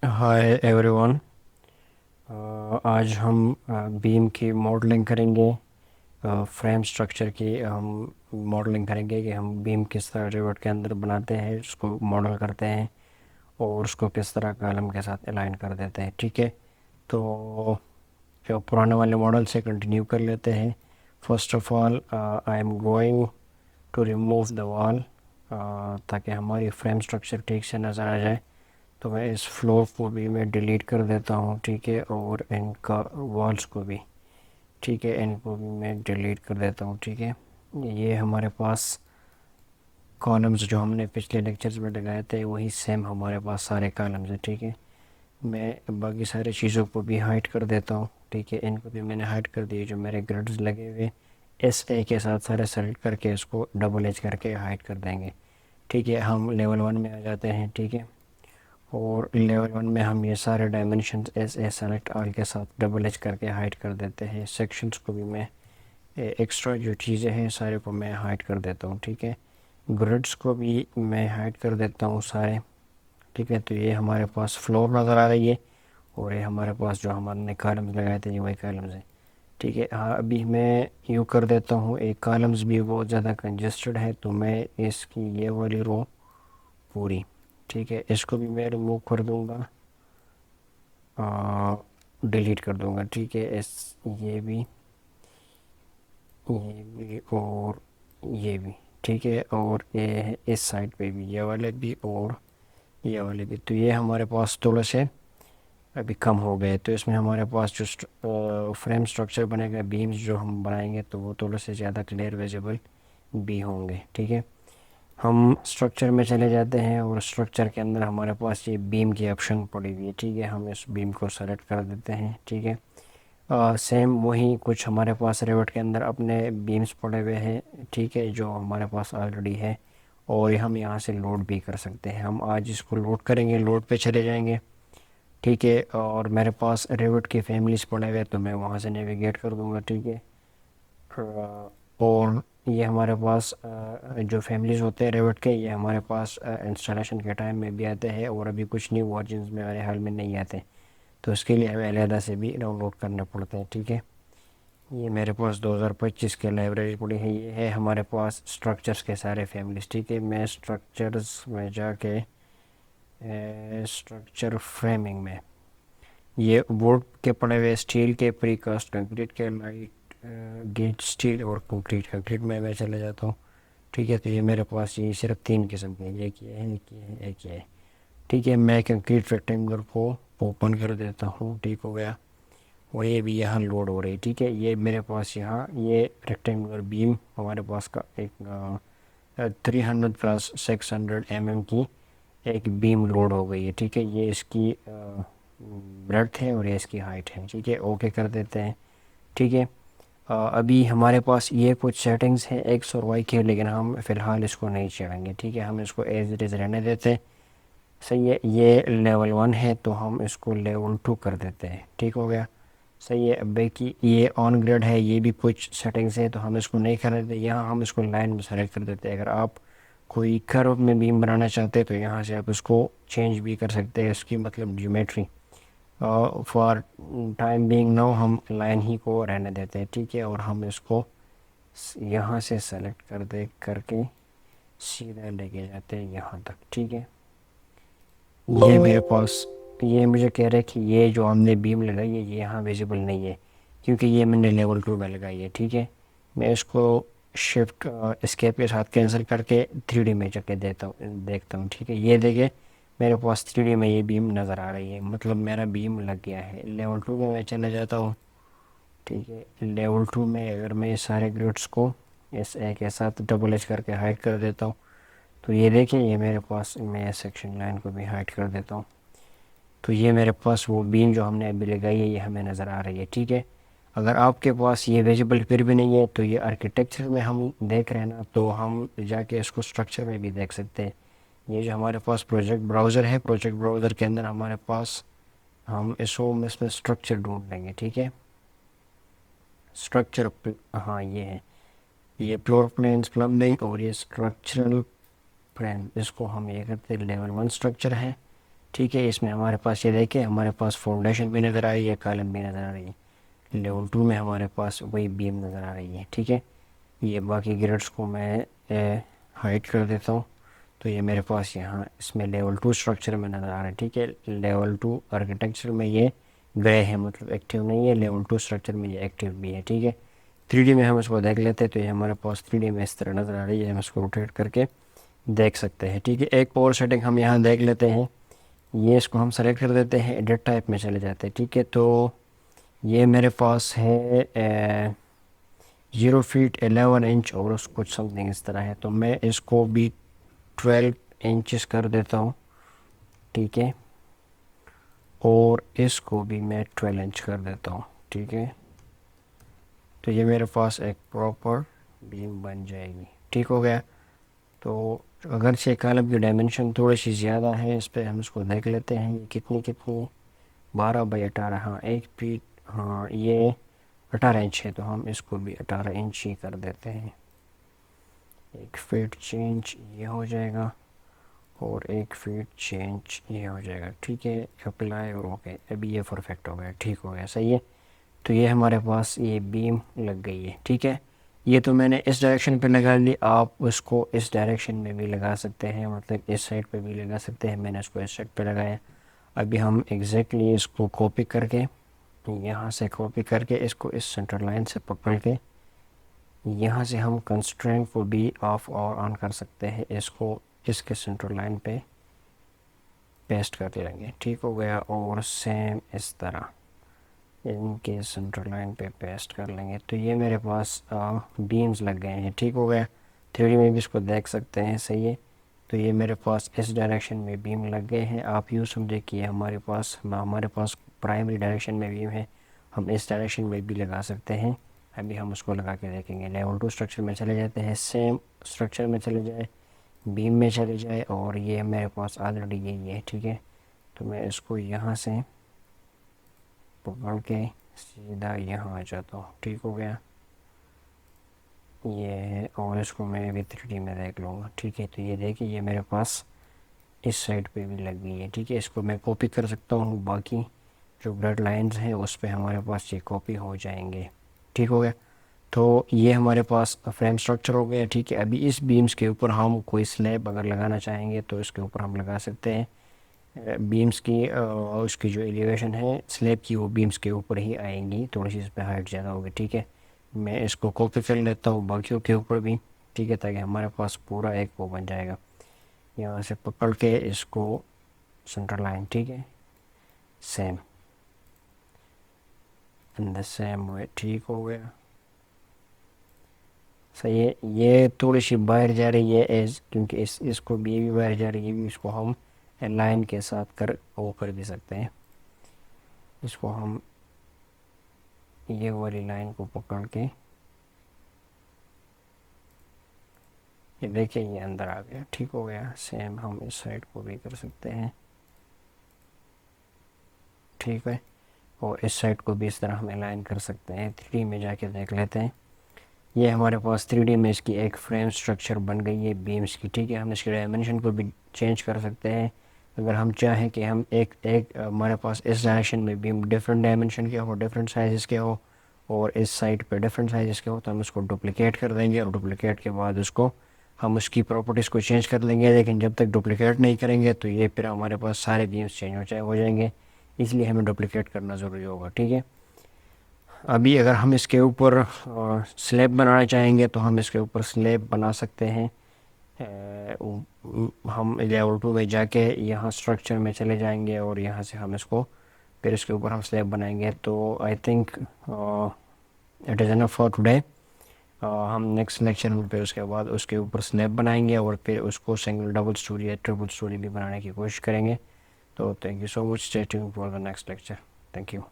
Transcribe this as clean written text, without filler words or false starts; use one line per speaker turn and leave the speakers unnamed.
Hi everyone. आज हम beam की मॉडलिंग करेंगे। फ्रेम स्ट्रक्चर की हम मॉडलिंग करेंगे कि हम बीम किस तरह रिवेट के अंदर बनाते हैं, उसको मॉडल करते हैं और उसको किस तरह कॉलम के साथ अलाइन कर देते हैं। ठीक है, तो जो पुराने वाले मॉडल से कंटिन्यू कर लेते हैं। First of all I am going to remove the wall, ताकि हमारी फ्रेम स्ट्रक्चर ठीक से नज़र आ जाए। तो मैं इस फ्लोर को भी मैं डिलीट कर देता हूँ, ठीक है, और इनका वॉल्स को भी, ठीक है, इनको भी मैं डिलीट कर देता हूँ। ठीक है, ये हमारे पास कॉलम्स जो हमने पिछले लेक्चर्स में लगाए थे वही सेम हमारे पास सारे कॉलम्स हैं। ठीक है, मैं बाकी सारी चीज़ों को भी हाइड कर देता हूँ। ठीक है, इनको भी मैंने हाइड कर दिए। जो मेरे ग्रिड्स लगे हुए एस ए के साथ सारे सेलेक्ट करके इसको डबल एच करके हाइड कर देंगे। ठीक है, हम लेवल 1 में आ जाते हैं। ठीक है, और लेवल 1 में हम ये सारे dimensions S A select all के साथ डबल एच करके हाइड कर देते हैं। सेक्शंस को भी मैं एक्स्ट्रा जो चीज़ें हैं सारे को मैं हाइड कर देता हूँ। ठीक है, ग्रिड्स को भी मैं हाइड कर देता हूँ सारे। ठीक है, तो ये हमारे पास फ्लोर नज़र आ रही है और ये हमारे पास जो हमने कॉलम्स लगाए थे ये वही कॉलम्स हैं। ठीक है, हाँ, अभी मैं यूँ कर देता हूँ, एक कॉलम्स भी बहुत ज़्यादा कंजस्टेड है तो मैं इसकी ये वाली रो पूरी, ठीक है, इसको भी मैं रिमूव कर दूँगा, डिलीट कर दूँगा। ठीक है, ये भी और ये भी। ठीक है, और ये है इस साइड पे भी, ये वाले भी और ये वाले भी। तो ये हमारे पास थोड़ा से अभी कम हो गए, तो इसमें हमारे पास जो फ्रेम स्ट्रक्चर बनेगा, बीम्स जो हम बनाएंगे तो वो थोड़े से ज़्यादा क्लियर विजिबल भी होंगे। ठीक है, हम स्ट्रक्चर में चले जाते हैं और स्ट्रक्चर के अंदर हमारे पास ये बीम की ऑप्शन पड़ी हुई है। ठीक है, हम इस बीम को सेलेक्ट कर देते हैं। ठीक है, सेम वही कुछ हमारे पास रेवट के अंदर अपने बीम्स पड़े हुए हैं। ठीक है, जो हमारे पास ऑलरेडी है और ये हम यहाँ से लोड भी कर सकते हैं। हम आज इसको लोड करेंगे, लोड पे चले जाएंगे। ठीक है, और मेरे पास रेवट की फैमिलीज पड़े हुए हैं तो मैं वहाँ से नेविगेट कर दूँगा। ठीक है, और ये हमारे पास जो फैमिलीज़ होते हैं रेवट के, ये हमारे पास इंस्टॉलेशन के टाइम में भी आते हैं और अभी कुछ न्यू वर्जन में मेरे हाल में नहीं आते, तो उसके लिए हमें अलहदा से भी डाउनलोड करने पड़ते हैं। ठीक है, ये मेरे पास 2025 के लाइब्रेरी पड़ी है। ये है हमारे पास स्ट्रक्चर्स के सारे फैमिलीज। ठीक है, मैं स्ट्रक्चर्स में जाके स्ट्रक्चर फ्रेमिंग में ये वुड के पड़े हुए स्टील के, प्रीकास्ट कंक्रीट के, लाइट गेज स्टील और कंक्रीट कंक्रीट में मैं चले जाता हूँ। ठीक है, तो ये मेरे पास ये सिर्फ 3 किस्म के हैं, एक ये है, एक ये है, एक ये है। ठीक है, मैं कंक्रीट रेक्टेंगुलर को ओपन कर देता हूँ। ठीक हो गया, और ये भी यहाँ लोड हो रही है। ठीक है, ये मेरे पास यहाँ ये रेक्टेंगुलर बीम हमारे पास का एक 300 + 600 की एक बीम लोड हो गई है। ठीक है, ये इसकी ब्रेड्थ है और ये इसकी हाइट है। ठीक है, ओके कर देते हैं। ठीक है, अभी हमारे पास ये कुछ सेटिंग्स हैं एक्स और वाई के, लेकिन हम फ़िलहाल इसको नहीं छेड़ेंगे। ठीक है, हम इसको एज इट इज़ रहने देते हैं। सही है, ये लेवल 1 है तो हम इसको लेवल 2 कर देते हैं। ठीक हो गया, सही है। अब देखिए ये ऑन ग्रिड है, ये भी कुछ सेटिंग्स है तो हम इसको नहीं कर देते, यहाँ हम इसको लाइन में सेलेक्ट कर देते हैं। अगर आप कोई कर्व में बीम बनाना चाहते हैं तो यहाँ से आप इसको चेंज भी कर सकते हैं, इसकी मतलब geometry. For time being now हम लाइन ही को रहने देते हैं। ठीक है, और हम इसको यहाँ से सेलेक्ट कर दे करके सीधा लेके जाते हैं यहाँ तक। ठीक है, ये मेरे पास, ये मुझे कह रहा है कि ये जो हमने बीम लगाई है ये यहाँ विजिबल नहीं है क्योंकि ये मैंने लेवल 2 में लगाई है। ठीक है, मैं इसको शिफ्ट एस्केप के साथ कैंसिल करके 3D में जाके देखता हूँ। ठीक है, ये देखे मेरे पास 3D में ये बीम नज़र आ रही है, मतलब मेरा बीम लग गया है। लेवल 2 में मैं चला जाता हूँ। ठीक है, लेवल 2 में अगर मैं सारे ग्रिड्स को इस ए के साथ डबल एच करके हाइड कर देता हूँ तो ये देखिए ये मेरे पास, मैं सेक्शन लाइन को भी हाइड कर देता हूँ तो ये मेरे पास वो बीम जो हमने अभी लगाई है ये हमें नज़र आ रही है। ठीक है, अगर आपके पास ये विजिबल फिर भी नहीं है तो ये आर्किटेक्चर में हम देख रहे हैं ना, तो हम जाके इसको स्ट्रक्चर में भी देख सकते हैं। ये जो हमारे पास प्रोजेक्ट ब्राउज़र है, प्रोजेक्ट ब्राउज़र के अंदर हमारे पास, हम इसमें स्ट्रक्चर ढूंढ लेंगे। ठीक है, स्ट्रक्चर, हाँ ये है, ये फ्लोर प्लेन्स प्लम्बिंग और ये स्ट्रक्चरल प्लान, इसको हम ये करते हैं लेवल 1 स्ट्रक्चर है। ठीक है। इसमें हमारे पास ये देखें, हमारे पास फाउंडेशन भी नज़र आ रही है, कॉलम भी नज़र आ रही है। लेवल 2 में हमारे पास वही बीम नज़र आ रही है। ठीक है, ये बाकी ग्रेड्स को मैं हाइड कर देता हूँ। तो ये मेरे पास यहाँ इसमें लेवल 2 स्ट्रक्चर में नज़र आ रहा है। ठीक है, लेवल 2 आर्किटेक्चर में ये ग्रे है, मतलब एक्टिव नहीं है। लेवल 2 स्ट्रक्चर में ये एक्टिव भी है। ठीक है, 3D में हम इसको देख लेते हैं। तो ये हमारे पास 3D में इस तरह नज़र आ रही है, हम इसको रोटेट करके देख सकते हैं। ठीक है, एक और सेटिंग हम यहाँ देख लेते हैं। ये इसको हम सेलेक्ट कर देते हैं, एडिट टाइप में चले जाते हैं। ठीक है, तो ये मेरे पास है 0 फीट 11 इंच और उस कुछ समथिंग इस तरह है। तो मैं इसको भी 12 इंचेस कर देता हूँ। ठीक है, और इसको भी मैं 12 इंच कर देता हूँ। ठीक है, तो ये मेरे पास एक प्रॉपर बीम बन जाएगी। ठीक हो गया। तो अगर से कॉलम की डायमेंशन थोड़ी सी ज़्यादा है, इस पर हम इसको देख लेते हैं। ये कितनी 12 बाई 18, हाँ 1 फीट, हाँ ये 18 इंच है। तो हम इसको भी 18 इंच ही कर देते हैं। 1 फीट चेंज ये हो जाएगा और 1 फीट चेंज ये हो जाएगा। ठीक है, अप्लाई और ओके। अभी ये परफेक्ट हो गया, ठीक हो गया, सही है। तो ये हमारे पास ये बीम लग गई है। ठीक है, ये तो मैंने इस डायरेक्शन पे लगा ली, आप उसको इस डायरेक्शन में भी लगा सकते हैं, मतलब इस साइड पे भी लगा सकते हैं। मैंने इसको इस साइड पे लगाया। अभी हम एग्जैक्टली इसको कॉपी करके, यहाँ से कॉपी करके इसको इस सेंटर लाइन से पकड़ के यहाँ से हम कंस्ट्रेंट को भी ऑफ और ऑन कर सकते हैं। इसको इसके सेंटर लाइन पे पेस्ट करते रहेंगे। ठीक हो गया। और सेम इस तरह इनके सेंटर लाइन पे पेस्ट कर लेंगे। तो ये मेरे पास बीम्स लग गए हैं। ठीक हो गया। 3D में भी इसको देख सकते हैं, सही है। तो ये मेरे पास इस डायरेक्शन में बीम लग गए हैं। आप यूँ समझे कि हमारे पास प्राइमरी डायरेक्शन में बीम है, हम इस डायरेक्शन में भी लगा सकते हैं। अभी हम उसको लगा के देखेंगे। लेवल 2 स्ट्रक्चर में चले जाते हैं, सेम स्ट्रक्चर में चले जाए, बीम में चले जाए, और ये मेरे पास ऑलरेडी यही है। ठीक है, तो मैं इसको यहाँ से पकड़ के सीधा यहाँ आ जाता हूँ। ठीक हो गया ये है, और इसको मैं अभी 3D में देख लूँगा। ठीक है, तो ये देखिए ये मेरे पास इस साइड पे भी लग गई है। ठीक है, इसको मैं कॉपी कर सकता हूँ, बाकी जो ब्लड लाइंस हैं उस पर हमारे पास ये कॉपी हो जाएंगे। ठीक हो गया। तो ये हमारे पास फ्रेम स्ट्रक्चर हो गया। ठीक है, अभी इस बीम्स के ऊपर हम कोई स्लैब अगर लगाना चाहेंगे तो इसके ऊपर हम लगा सकते हैं। बीम्स की उसकी जो एलिवेशन है स्लैब की, वो बीम्स के ऊपर ही आएंगी, थोड़ी सी इस पर हाइट ज़्यादा होगी। ठीक है, मैं इसको कॉपी कर लेता हूँ बाकियों के ऊपर भी। ठीक है, ताकि हमारे पास पूरा एक वो बन जाएगा। यहाँ से पकड़ के इसको सेंटर लाइन, ठीक है, same in the same way. ठीक हो गया, सही है। ये थोड़ी सी बाहर जा रही है एज, क्योंकि इसको भी, ये भी बाहर जा रही है, ये भी, इसको हम लाइन के साथ वो कर भी सकते हैं। इसको हम ये वाली लाइन को पकड़ के, ये देखिए ये अंदर आ गया। ठीक हो गया। सेम हम इस साइड को भी कर सकते हैं। ठीक है, और इस साइड को भी इस तरह हम अलाइन कर सकते हैं। 3D में जाके देख लेते हैं। ये हमारे पास 3D में इसकी एक फ्रेम स्ट्रक्चर बन गई है बीम्स की। ठीक है, हम इसके डायमेंशन को भी चेंज कर सकते हैं। अगर हम चाहें कि हम एक हमारे पास इस डायरेक्शन में बीम डिफरेंट डायमेंशन के हो, डिफरेंट साइज़ के हो, और इस साइड पे डिफरेंट साइज़ के हो, तो हम इसको डुप्लिकेट कर देंगे, और डुप्लिकेट के बाद उसको हम उसकी प्रॉपर्टीज़ को चेंज कर लेंगे। लेकिन जब तक डुप्लिकेट नहीं करेंगे तो ये फिर हमारे पास सारे बीम्स चेंज हो जाएंगे, इसलिए हमें डुप्लिकेट करना ज़रूरी होगा। ठीक है, अभी अगर हम इसके ऊपर स्लैब बनाना चाहेंगे तो हम इसके ऊपर स्लैब बना सकते हैं। हम लेवल 2 में जाके यहाँ स्ट्रक्चर में चले जाएंगे, और यहाँ से हम इसको फिर इसके ऊपर हम स्लैब बनाएंगे। तो I think it is enough for today. हम नेक्स्ट लेक्चर में फिर उसके बाद उसके ऊपर स्लैब बनाएंगे, और फिर उसको सिंगल डबल स्टोरी या ट्रिपल स्टोरी भी बनाने की कोशिश करेंगे। तो thank you so much, stay tuned for the next lecture. Thank you.